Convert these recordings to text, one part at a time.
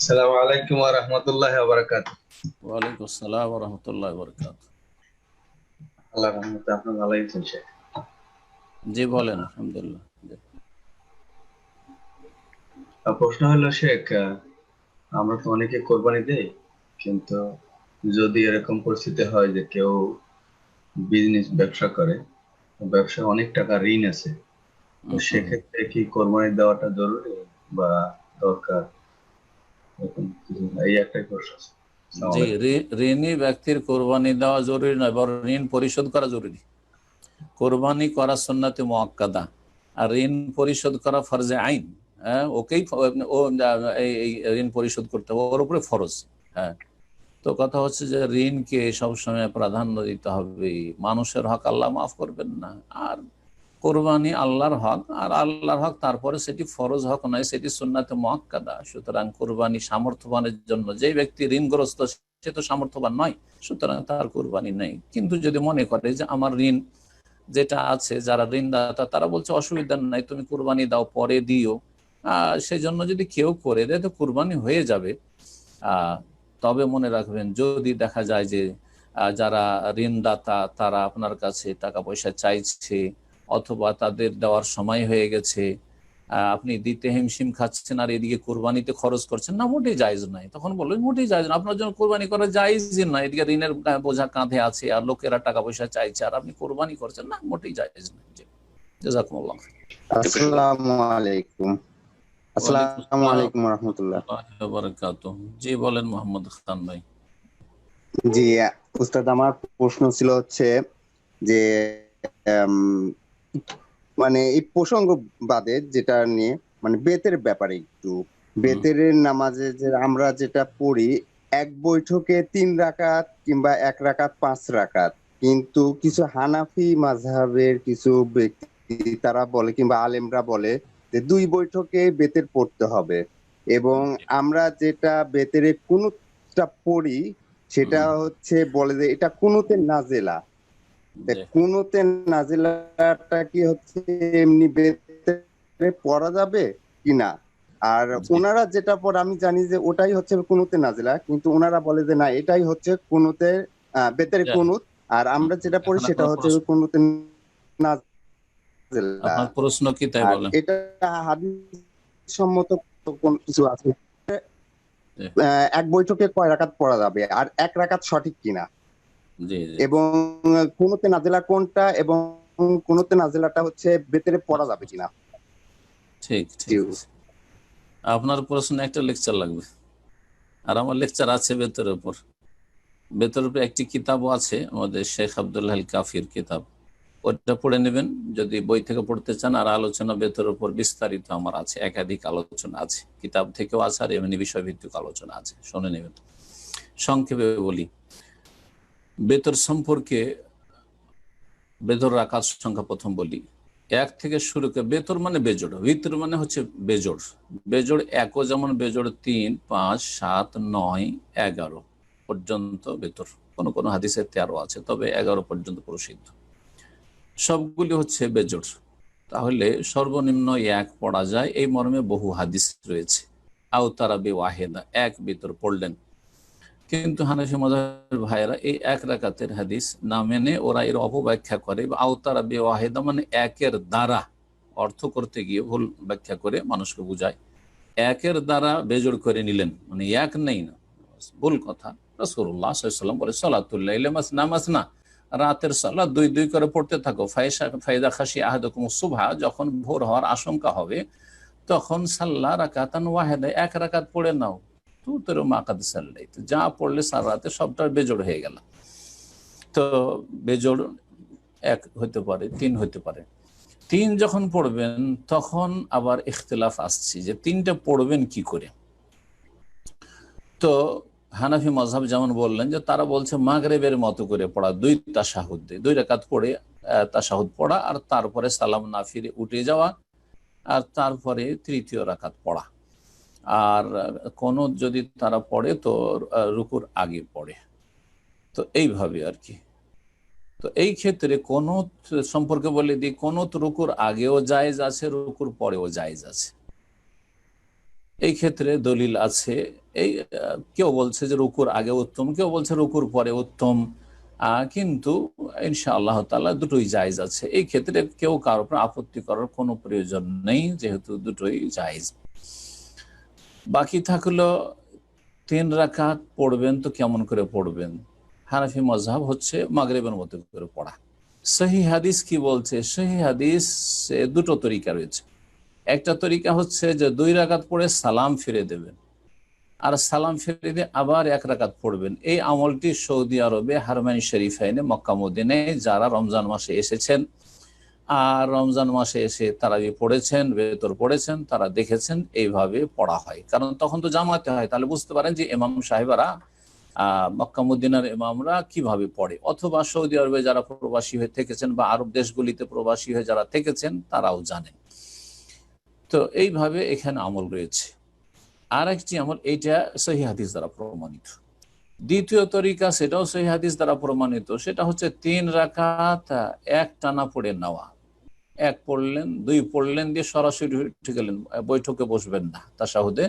আসসালামু আলাইকুম ওয়া রাহমাতুল্লাহি ওয়া বারাকাতুহু। ওয়ালাইকুম আসসালাম ওয়া রাহমাতুল্লাহি ওয়া বারাকাতুহু। আল্লাহর রহমতে আপনি ভালোই আছেন শেখ। জি বলেন, আলহামদুলিল্লাহ। জি। প্রশ্ন হলো শেখ, আমরা তো অনেকে কোরবানি দেই, কিন্তু যদি এরকম পরিস্থিতি হয় যে কেউ বিজনেস ব্যবসা করে, ব্যবসায় অনেক টাকা ঋণ আছে, তো হুম। সেক্ষেত্রে কি কোরবানি দেওয়াটা জরুরি বা দরকার? এরকম কিছু এই একটাই প্রশ্ন আছে। আসসালামু জি, আলাইকুম। ঋণী ব্যক্তির কোরবানি দেওয়া জরুরি নয়, বরং ঋণ পরিশোধ করা জরুরি। কোরবানি করা সুন্নাতে মুআক্কাদা, আর ঋণ পরিশোধ করা ফরজে আইন। হ্যাঁ, ওকেই ও এই ঋণ পরিশোধ করতে হবে, ওর উপরে ফরজ। হ্যাঁ, তো কথা হচ্ছে যে ঋণকে সবসময় প্রাধান্য দিতে হবে। মানুষের হক আল্লাহ মাফ করবেন না, আর কোরবানি আল্লাহর হক, আর আল্লাহর হক তারপরে সেটি ফরজ হক নয়, সেটি সুন্নাতে মুআক্কাদা। সুতরাং কোরবানি সামর্থ্যবানের জন্য, যে ব্যক্তি ঋণগ্রস্ত সে তো সামর্থ্যবান নয়, সুতরাং তার কোরবানি নেই। কিন্তু যদি মনে করে যে আমার ঋণ যেটা আছে, যারা ঋণদাতা তারা বলছে অসুবিধা নাই, তুমি কোরবানি দাও, পরে দিও, সেই জন্য যদি কেউ করে দেয় তো কোরবানি হয়ে যাবে। আহ, তবে মনে রাখবেন, যদি দেখা যায় যে যারা ঋণদাতা তারা আপনার কাছে টাকা পয়সা চাইছে, অথবা তাদের দেওয়ার সময় হয়ে গেছে, আপনি দিতে হিমশিম খাচ্ছেন আর এদিকে কোরবানিতে খরচ করছেন না, মোটেই জায়েজ নাই। তখন বলবেন মোটেই জায়েজ না, আপনার জন্য কোরবানি করা জায়েজই না। এদিকে ঋণের বোঝা কাঁধে আছে আর লোকেরা টাকা পয়সা চাইছে, আর আপনি কোরবানি করছেন না, মোটেই জায়েজ নাই। জি, জাযাকুমুল্লাহ। আসসালামু আলাইকুম। ওয়ালাইকুম আসসালামু আসসালাম আলাইকুম রহমতুল্লাহ। ওয়া বারাকাতুহু। জি বলেন মোহাম্মদ খান ভাই। জি, উস্তাদ, আমার প্রশ্ন ছিল হচ্ছে যে আম, মানে এই প্রসঙ্গ বাদে যেটা নিয়ে মানে বেতের ব্যাপারে একটু, হুম। বেতের নামাজে যে আমরা যেটা পড়ি, এক বৈঠকে 3 রাকাত কিংবা 1 রাকাত 5 রাকাত, কিন্তু কিছু হানাফি মাযহাবের কিছু ব্যক্তি তারা বলে কিংবা আলেমরা বলে যে 2 বৈঠকে বেতের পড়তে হবে। এবং আমরা যেটা বেতের কুনুতটা পড়ি সেটা হুম। হচ্ছে বলে যে এটা কুনুতে নাজেলা। জি। কুনুতে নাজিলাটা কি হচ্ছে এমনি বেতে পড়া যাবে কিনা? আর জি। ওনারা যেটা পড়ে আমি জানি যে ওটাই হচ্ছে কুনুতে নাজিলা, কিন্তু ওনারা বলে যে না, এটাই হচ্ছে কুনুতে বেতের জি। কুনুত, আর আমরা যেটা পড়ি এখন সেটা আপনার হচ্ছে প্রশ্ন, কুনুতে নাজিলা। আপনার প্রশ্ন কি তাই আর বলেন। এটা হাদিস সম্মত কোন কিছু আছে? জি। 1 বৈঠকে কয় রাকাত পড়া যাবে আর 1 রাকাত সঠিক কিনা, জি। জি। এবং কুনুতে নাজিলা কোনটা, এবং কুনুতে নাজিলাটা হচ্ছে বেতেরে পড়া যাবে কিনা? ঠিক জি। ঠিক আছে। আপনার প্রশ্ন একটা লেকচার লাগবে, আর আমার লেকচার আছে বেতের উপর। বেতের উপর একটি কিতাবও আছে আমাদের, শেখ আব্দুল্লাহ আল কাফির কিতাব, ওটা পড়ে নেবেন যদি বই থেকে পড়তে চান। আর আলোচনা বেতের উপর বিস্তারিত আমার আছে, একাধিক আলোচনা আছে, কিতাব থেকেও আছে, আর এমনি বিষয়ভিত্তিক আলোচনা আছে, শুনে নেবেন। সংক্ষেপে বলি বেতর সম্পর্কে। বেতর রাকাত সংখ্যা প্রথম বলি, 1 থেকে শুরু করে। বেতর মানে বেজোড়, ভিতর মানে হচ্ছে বেজোড়। বেজোড় একও যেমন বেজোড় 3, 5, 7, 9, 11 পর্যন্ত বেতর। কোন কোন হাদিসে 13 আছে, তবে 11 পর্যন্ত প্রসিদ্ধ। সবগুলি হচ্ছে বেজোড়। তাহলে সর্বনিম্ন 1 পড়া যায়, এই মর্মে বহু হাদিস রয়েছে। আও তারা বে ওয়াহেদা, 1 বেতর পড়লেন। কিন্তু হানাফি মাযহাবের ভাইয়েরা এই 1 রাকাতের হাদিস না মেনে ওরা এর অপব্যাখ্যা করে। আওতারা বে ওয়াহেদা মানে একের দ্বারা, অর্থ করতে গিয়ে ভুল ব্যাখ্যা করে মানুষকে বুঝায়। একের দ্বারা বেজোড় করে নিলেন, মানে এক নেই না, ভুল কথা। রাসূলুল্লাহ সাল্লাল্লাহু আলাইহি ওয়াসাল্লাম বলে সালাতুল লাইলি মাসনা মাসনা, রাতের সালাত 2 2 করে পড়তে থাকো। ফাইদা খাশি আহাদুকুম সুবহা, যখন ভোর হওয়ার আশঙ্কা হবে তখন সাল্লা রাকাতান ওয়াহিদা, 1 রাকাত পড়ে নাও। তো তোর মাকাদ সাল্লাই, যা পড়লে সারা রাতে সবটা বেজোড় হয়ে গেল। তো বেজোড় 1 হতে পারে, 3 হতে পারে। 3 যখন পড়বেন তখন আবার ইখতিলাফ আসছে যে 3টা পড়বেন কি করে। তো হানাফি মাযহাব যেমন বললেন যে তারা বলছে মাগরিবের মতো করে পড়া, 2 তাশাহুদ, 2 রাকাত পড়ে তাশাহুদ পড়া, আর তারপরে সালাম না ফিরে উঠে যাওয়া, আর তারপরে 3য় রাকাত পড়া। আর কোন যদি তারা পড়ে তো রুকুর আগে পড়ে। তো এইভাবে আর কি। তো এই ক্ষেত্রে কোনত সম্পর্কে বলে দিই, কোনত রুকুর আগেও জায়েজ আছে, রুকুর পরেও জায়েজ আছে। এই ক্ষেত্রে দলিল আছে এই কেউ বলছে যে রুকুর আগে উত্তম, কেউ বলছে রুকুর পরে উত্তম, কিন্তু ইনশাআল্লাহ তাআলা দুটোই জায়েজ আছে। এই ক্ষেত্রে কেউ কারোর উপর আপত্তি করার কোনো প্রয়োজন নেই, যেহেতু দুটোই জায়েজ। বাকি থাকলো 3 রাকাত পড়বেন তো কেমন করে পড়বেন। হানাফি মাযহাব হচ্ছে মাগরিবের মতো করে পড়া। সহিহ হাদিস কি বলছে? সহিহ হাদিস দুটো তরিকা রয়েছে। একটা তরিকা হচ্ছে যে 2 রাকাত পড়ে সালাম ফিরে দেবেন, আর সালাম ফিরে দিয়ে আবার 1 রাকাত পড়বেন। এই আমলটি সৌদি আরবে হারমাইন শরীফাইনে মক্কা মদিনায় যারা রমজান মাসে এসেছেন আর রমজান মাসে এসে তারাবি পড়েছেন, বেতর পড়েছেন, তারা দেখেছেন এইভাবে পড়া হয়। কারণ তখন তো জামাতে হয়, তাহলে বুঝতে পারেন যে ইমাম সাহেবরা মক্কা মদিনার ইমামরা কিভাবে পড়ে। অথবা সৌদি আরবে যারা প্রবাসী হয়ে থেকেছেন বা আরব দেশগুলিতে প্রবাসী হয়ে যারা থেকেছেন তারাও জানেন। তো এইভাবে এখানে আমল রয়েছে। আর একটি আমল, এইটা সহিহ হাদিস দ্বারা প্রমাণিত। দ্বিতীয় তরিকা, সেটাও সহিহ হাদিস দ্বারা প্রমাণিত, সেটা হচ্ছে 3 রাকাত এক টানা পড়ে নেওয়া। 1 পড়লেন, 2 পড়লেন, দিয়ে সরাসরি উঠে গেলেন, বৈঠকে বসবেন না, তাশাহুদে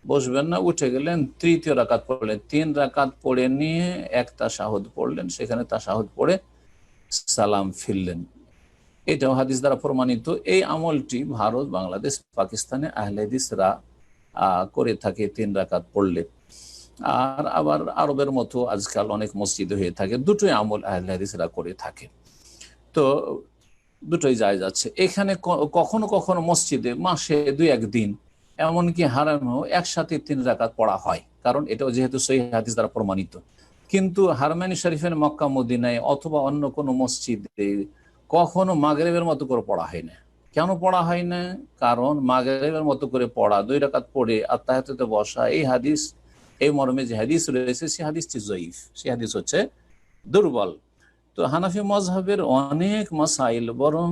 বসবেন না, উঠে গেলেন, তৃতীয় রাকাত পড়লেন। 3 রাকাত পড়ে নিয়ে 1 তাশাহুদ পড়লেন, সেখানে তাশাহুদ পড়ে সালাম ফিরলেন। এটাও হাদিস দ্বারা প্রমাণিত। এই আমলটি ভারত, বাংলাদেশ, পাকিস্তানে আহলে হাদিসরা করে থাকে 3 রাকাত পড়লে। আর আবার আরবের মতো আজকাল অনেক মসজিদে হয়ে থাকে। দুটোই আমল আহলে হাদিসরা করে থাকে। তো দুটোই জায়েজ আছে। এখানে কখনো কখনো মসজিদে মাসে 2-1 দিন, এমনকি হারামেও একসাথে 3 রাকাত পড়া হয়, কারণ এটাও যেহেতু সহিহ হাদিস দ্বারা প্রমাণিত। কিন্তু হারমাইন শরীফের মক্কা মদিনায় অথবা অন্য কোনো মসজিদে কখনো মাগরিবের মতো করে পড়া হয় না। কেন পড়া হয় না? কারণ মাগরিবের মতো করে পড়া, 2 রাকাত পড়ে আত্তাহিয়াতে বসা, এই হাদিস, এই মর্মে যে হাদিস রয়েছে সে হাদিসটি জয়ীফ, সে হাদিস হচ্ছে দুর্বল। তো হানাফি মাযহাবের অনেক মাসাইল, বরং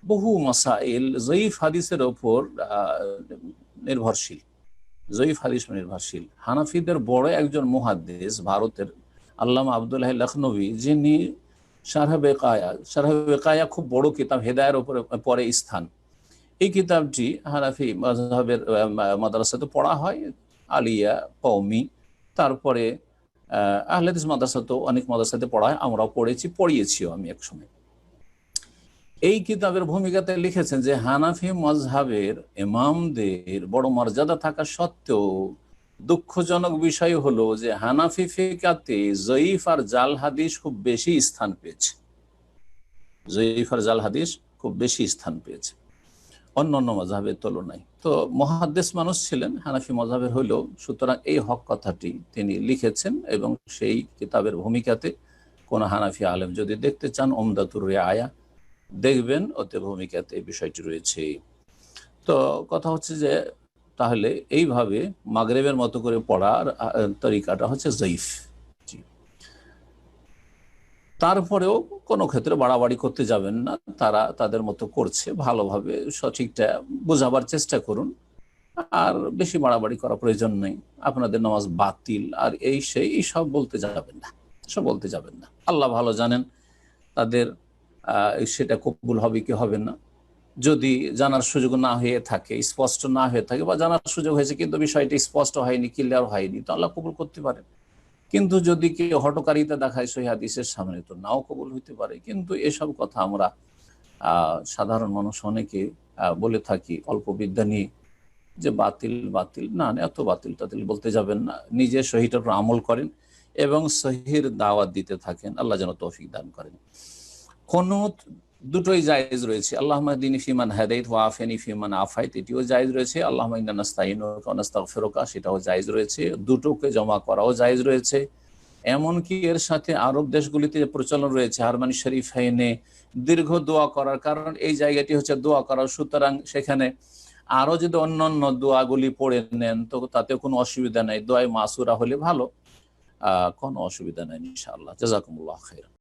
বহু মাসাইল জয়ীফ হাদিসের ওপর নির্ভরশীল, জয়ীফ হাদিস নির্ভরশীল। হানাফিদের বড় একজন মুহাদ্দিস ভারতের আল্লামা আব্দুল্লাহ লখনবী, যিনি শারহ বেকায়া খুব বড় কিতাব, হেদায়ের উপরে পরে স্থান, এই কিতাবটি হানাফি মাযহাবের মাদ্রাসাতে পড়া হয়, আলিয়া, কওমি, তারপরে আহলে হাদিস মাদ্রাসাতেও অনেক মাদ্রাসাতে পড়া হয়, আমরাও পড়েছি, পড়িয়েছিও আমি এক সময়। এই কিতাবের ভূমিকাতে লিখেছেন যে হানাফি মাযহাবের ইমামদের বড় মর্যাদা থাকা সত্ত্বেও দুঃখজনক বিষয় হলো যে হানাফি ফিকাতে জয়ীফ আর জাল হাদিস খুব বেশি স্থান পেয়েছে। জয়ীফ আর জাল হাদিস খুব বেশি স্থান পেয়েছে অন্যান্য মাযহাবের তুলনায়। তো মুহাদ্দিস মানুষ ছিলেন, হানাফি মাযহাবের হইলেও, সুতরাং এই হক কথাটি তিনি লিখেছেন। এবং সেই কিতাবের ভূমিকাতে কোন হানাফি আলেম যদি দেখতে চান, উমদাতুর রিআয়া দেখবেন, ওতে ভূমিকাতে এই বিষয়টি রয়েছে। তো কথা হচ্ছে যে তাহলে এইভাবে মাগরিবের মতো করে পড়ার তরিকাটা হচ্ছে জয়ীফ। তারপরেও কোনো ক্ষেত্রে বাড়াবাড়ি করতে যাবেন না, তারা তাদের মতো করছে, ভালোভাবে সঠিকটা বোঝাবার চেষ্টা করুন, আর বেশি বাড়াবাড়ি করা প্রয়োজন নেই। আপনাদের নামাজ বাতিল আর এই সেই সব বলতে যাবেন না, সব বলতে যাবেন না। আল্লাহ ভালো জানেন তাদের সেটা কবুল হবে কি হবে না। যদি জানার সুযোগ না হয়ে থাকে, স্পষ্ট না হয়ে থাকে, বা জানার সুযোগ হয়েছে কিন্তু বিষয়টি স্পষ্ট হয়নি, ক্লিয়ার হয়নি, তো আল্লাহ কবুল করতে পারেন। কিন্তু যদি কেউ হটকারিতা দেখায় সহিহ হাদিসের সামনে, তো নাও কবুল হইতে পারে। কিন্তু এসব কথা আমরা সাধারণ মানুষ অনেকে বলে থাকি অল্প বিদ্যা নিয়ে, যে বাতিল বাতিল না, এত বাতিল টাতিল বলতে যাবেন না। নিজে সহিটার উপর আমল করেন এবং সহির দাওয়াত দিতে থাকেন। আল্লাহ যেন তৌফিক দান করেন। কুনুত দুটোই জায়েজ রয়েছে। আল্লাহুম্মা হদিনি ফিমান হাদাইত ওয়া আফিনি ফিমান আফাইত, এটিও জায়েজ রয়েছে। আল্লাহুম্মা ইন্না নাস্তাইনুকা ওয়া নাস্তাগফিরুকা, সেটাও জায়েজ রয়েছে। দুটোকে জমা করাও জায়েজ রয়েছে। এমনকি এর সাথে আরব দেশগুলিতে প্রচলন রয়েছে হারমানি শরীফাইনে দীর্ঘ দোয়া করার, কারণ এই জায়গাটি হচ্ছে দোয়া করার। সুতরাং সেখানে আরো যদি অন্যান্য দোয়াগুলি পড়ে নেন তো তাতে কোনো অসুবিধা নেই, দোয়ায়ে মাসুরা হলে ভালো, কোনো অসুবিধা নেই ইনশাআল্লাহ। জাযাকুমুল্লাহ খাইরান।